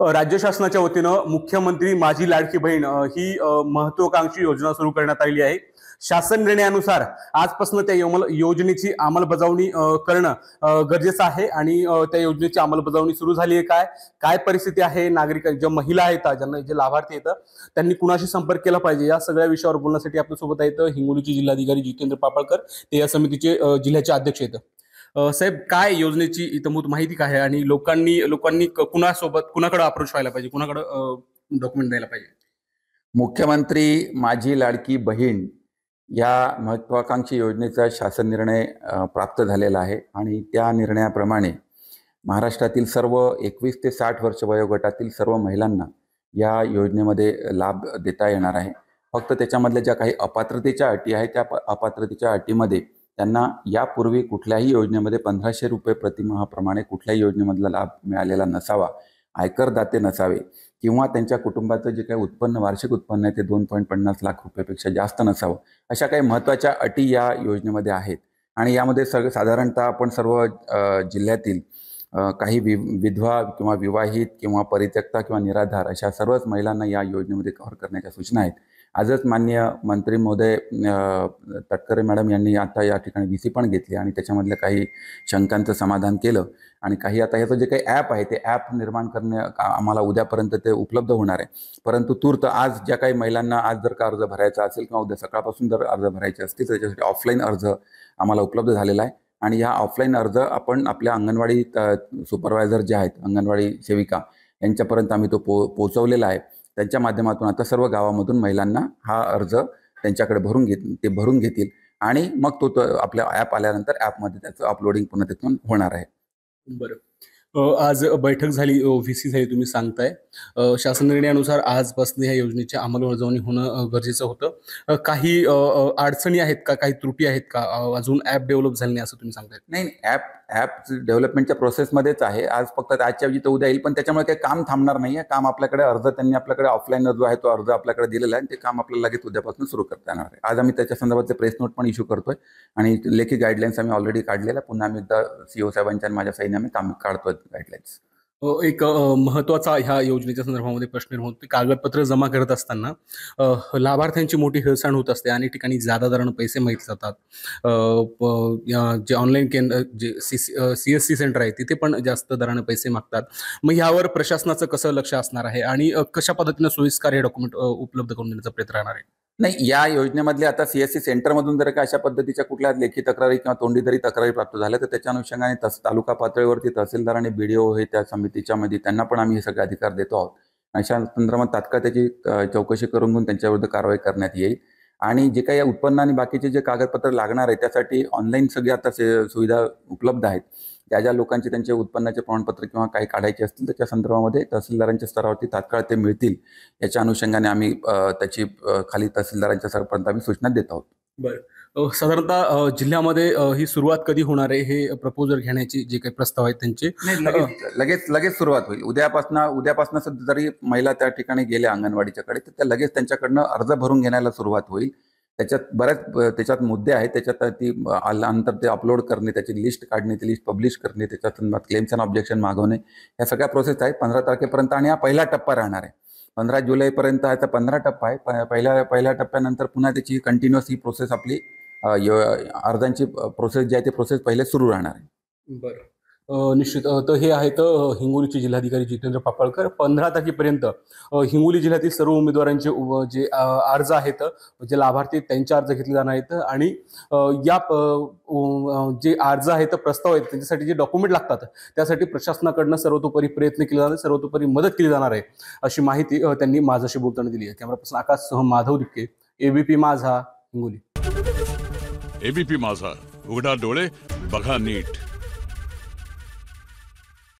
राज्य शासनाच्या वतीनं मुख्यमंत्री माझी लाडकी बहीण ही महत्वाकांक्षी योजना सुरू करण्यात आलेली आहे। शासन निर्णयानुसार आजपासून त्या योजनेची अंमलबजावणी करणं गरजेचं आहे आणि त्या योजनेची अंमलबजावणी सुरू झाली आहे। काय परिस्थिती आहे, नागरिक ज्या महिला आहेत, ज्यांना जे लाभार्थी आहेत त्यांनी कुणाशी संपर्क केला पाहिजे, या सगळ्या विषयावर बोलण्यासाठी आपल्यासोबत आहेत हिंगोलीचे जिल्हाधिकारी जितेंद्र पापळकर, ते या समितीचे जिल्ह्याचे अध्यक्ष आहेत। साहेब, काय योजनेची इतंभूत माहिती काय आहे आणि लोकांनी कुणाकडे अप्रोच व्हायला पाहिजे, कुणाकडे डॉक्युमेंट द्यायला पाहिजे? मुख्यमंत्री माझी लाडकी बहीण या महत्वाकांक्षी योजनेचा शासन निर्णय प्राप्त झालेला आहे आणि त्या निर्णयाप्रमाणे महाराष्ट्रातील सर्व 21 ते 60 वर्ष वयोगटातील सर्व महिलांना या योजनेमध्ये लाभ देता येणार आहे। फक्त त्याच्यामधल्या ज्या काही अपात्रतेच्या अटी आहेत त्या अपात्रतेच्या अटीमध्ये त्यांना यापूर्वी कुठल्याही योजनेमध्ये 1500 रुपये प्रतिमाहाप्रमाणे कुठल्याही योजनेमधला लाभ मिळालेला नसावा, आयकरदाते नसावे किंवा त्यांच्या कुटुंबाचं जे काही उत्पन्न वार्षिक उत्पन्न आहे ते 2.50 लाख रुपयापेक्षा जास्त नसावं, अशा काही महत्त्वाच्या अटी या योजनेमध्ये आहेत। आणि यामध्ये साधारणतः आपण सर्व जिल्ह्यातील काही विधवा किंवा विवाहित किंवा परित्यक्ता किंवा निराधार अशा सर्वच महिलांना या योजनेमध्ये कव्हर करण्याच्या सूचना आहेत। आजच माननीय मंत्री महोदय तटकरे मॅडम यांनी आता या ठिकाणी VC पण घेतली आणि त्याच्यामधल्या काही शंकांचं समाधान केलं आणि काही आता याचं जे काही ॲप आहे ते ॲप निर्माण करणे आम्हाला उद्यापर्यंत ते उपलब्ध होणार आहे। परंतु तूर्त आज ज्या काही महिलांना आज जर का अर्ज भरायचा असेल किंवा उद्या सकाळपासून जर अर्ज भरायचे असतील तर त्याच्यासाठी ऑफलाईन अर्ज आम्हाला उपलब्ध झालेला आहे आणि ह्या ऑफलाईन अर्ज आपण आपल्या अंगणवाडी सुपरवायझर जे आहेत, अंगणवाडी सेविका यांच्यापर्यंत आम्ही तो पोहोचवलेला आहे। त्यांच्या माध्यमातून आता सर्व गावामधून महिलांना हा अर्ज त्यांच्याकडे भरून घेतील आणि मग तो आपल्या ॲप आल्यानंतर ॲपमध्ये त्याचं अपलोडिंग पुन्हा तिथून होणार आहे। बरं, आज बैठक झाली, VC झाली, तुम्ही सांगताय शासन निर्णयानुसार आजपासून ह्या योजनेची अंमलबजावणी होणं गरजेचं होतं। काही अडचणी आहेत का, काही त्रुटी आहेत का, अजून ॲप डेव्हलप झाली नाही असं तुम्ही सांगताय? नाही, ॲप डेव्हलपमेंटच्या प्रोसेसमध्येच आहे। आज फक्त आजच्या ऐवजी तर उद्या येईल, पण त्याच्यामुळे काही काम थांबणार नाही आहे। काम आपल्याकडे त्यांनी आपल्याकडे ऑफलाईन जो आहे तो अर्ज आपल्याकडे दिलेला आहे, ते काम आपल्याला लगेच उद्यापासून सुरू करता येणार आहे। आज आम्ही त्याच्या संदर्भातले प्रेस नोट पण इश्यू करतोय आणि लेखी गाईडलाईन्स आम्ही ऑलरेडी काढलेल्या, पुन्हा आम्ही एकदा CO साहेबांच्या आणि माझ्या सैन्याने काम काढतोय गाईडलाईन्स। एक महत्त्वाचा ह्या योजनेच्या संदर्भामध्ये प्रश्न निर्माण होतो, कागदपत्र जमा करत असताना लाभार्थ्यांची मोठी हेळसांड होत असते आणि ठिकाणी जादा दरानं पैसे मागितले जातात। जे ऑनलाईन केंद्र जे CSC सेंटर आहे तिथे पण जास्त दरानं पैसे मागतात। मग यावर प्रशासनाचं कसं लक्ष असणार आहे आणि कशा पद्धतीनं सोयीस्कर हे डॉक्युमेंट उपलब्ध करून देण्याचा प्रयत्न राहणार आहे? नाही, या योजनेमधले आता CSC सेंटरमधून जर का अशा पद्धतीच्या कुठल्या लेखी तक्रारी किंवा तोंडी जरी तक्रारी प्राप्त झाल्या तर त्याच्या अनुषंगाने तालुका पातळीवरती तहसीलदार आणि BDO हे त्या समितीच्या मध्ये त्यांना पण आम्ही हे सगळे अधिकार देतो आहोत। अशा संदर्भात तात्काळ त्याची चौकशी करून त्यांच्याविरुद्ध कारवाई करण्यात येईल आणि जे काही उत्पन्न आणि बाकीचे जे कागदपत्र लागणार आहे त्यासाठी ऑनलाईन सगळी आता सुविधा उपलब्ध आहेत। ज्या लोकांचे त्यांचे उत्पन्नाचे प्रमाणपत्र किंवा काही काढायचे असतील त्याच्या संदर्भामध्ये तहसीलदारांच्या स्तरावरती तात्काळ ते मिळतील, याच्या अनुषंगाने आम्ही त्याची खाली तहसीलदारांच्या स्तरापर्यंत आम्ही सूचना देत आहोत। बरं, साधारणतः जिल्ह्यामध्ये ही सुरुवात कधी होणार आहे, हे प्रपोजल घेण्याचे जे काही प्रस्ताव आहेत त्यांचे? लगेच सुरुवात होईल। उद्यापासून जरी महिला त्या ठिकाणी गेल्या अंगणवाडीच्याकडे तर त्या लगेच त्यांच्याकडनं अर्ज भरून घेण्याला सुरुवात होईल। त्याच्यात मुद्दे आहेत, त्याच्यात ती आल्यानंतर ते अपलोड करणे, त्याची लिस्ट काढणे, ती लिस्ट पब्लिश करणे, त्याच्या संदर्भात क्लेम्स अँड ऑब्जेक्शन मागवणे, या सगळ्या प्रोसेस आहेत 15 तारखेपर्यंत आणि हा पहिला टप्पा राहणार आहे। 15 जुलैपर्यंत आता 15 टप्पा आहे। पहिल्या टप्प्यानंतर पुन्हा त्याची कंटिन्युअस ही प्रोसेस आपली अर्जांची प्रोसेस जी आहे ती प्रोसेस पहिले सुरू राहणार आहे। बरं, निश्चित। तर हे आहेत हिंगोलीचे जिल्हाधिकारी जितेंद्र पापळकर। 15 तारखेपर्यंत हिंगोली जिल्ह्यातील सर्व उमेदवारांचे जे अर्ज आहेत, जे लाभार्थी त्यांचे अर्ज घेतले जाणार आहेत आणि या जे अर्ज आहेत, प्रस्ताव आहेत, त्यांच्यासाठी जे डॉक्युमेंट लागतात त्यासाठी प्रशासनाकडनं सर्वतोपरी प्रयत्न केले जाणार, सर्वतोपरी मदत केली जाणार आहे, अशी माहिती त्यांनी माझ्याशी बोलताना दिली आहे। Camera person आकाशसह Madhav Dipke, ABP माझा, हिंगोली। ABP माझा, उघडा डोळे बघा नीट।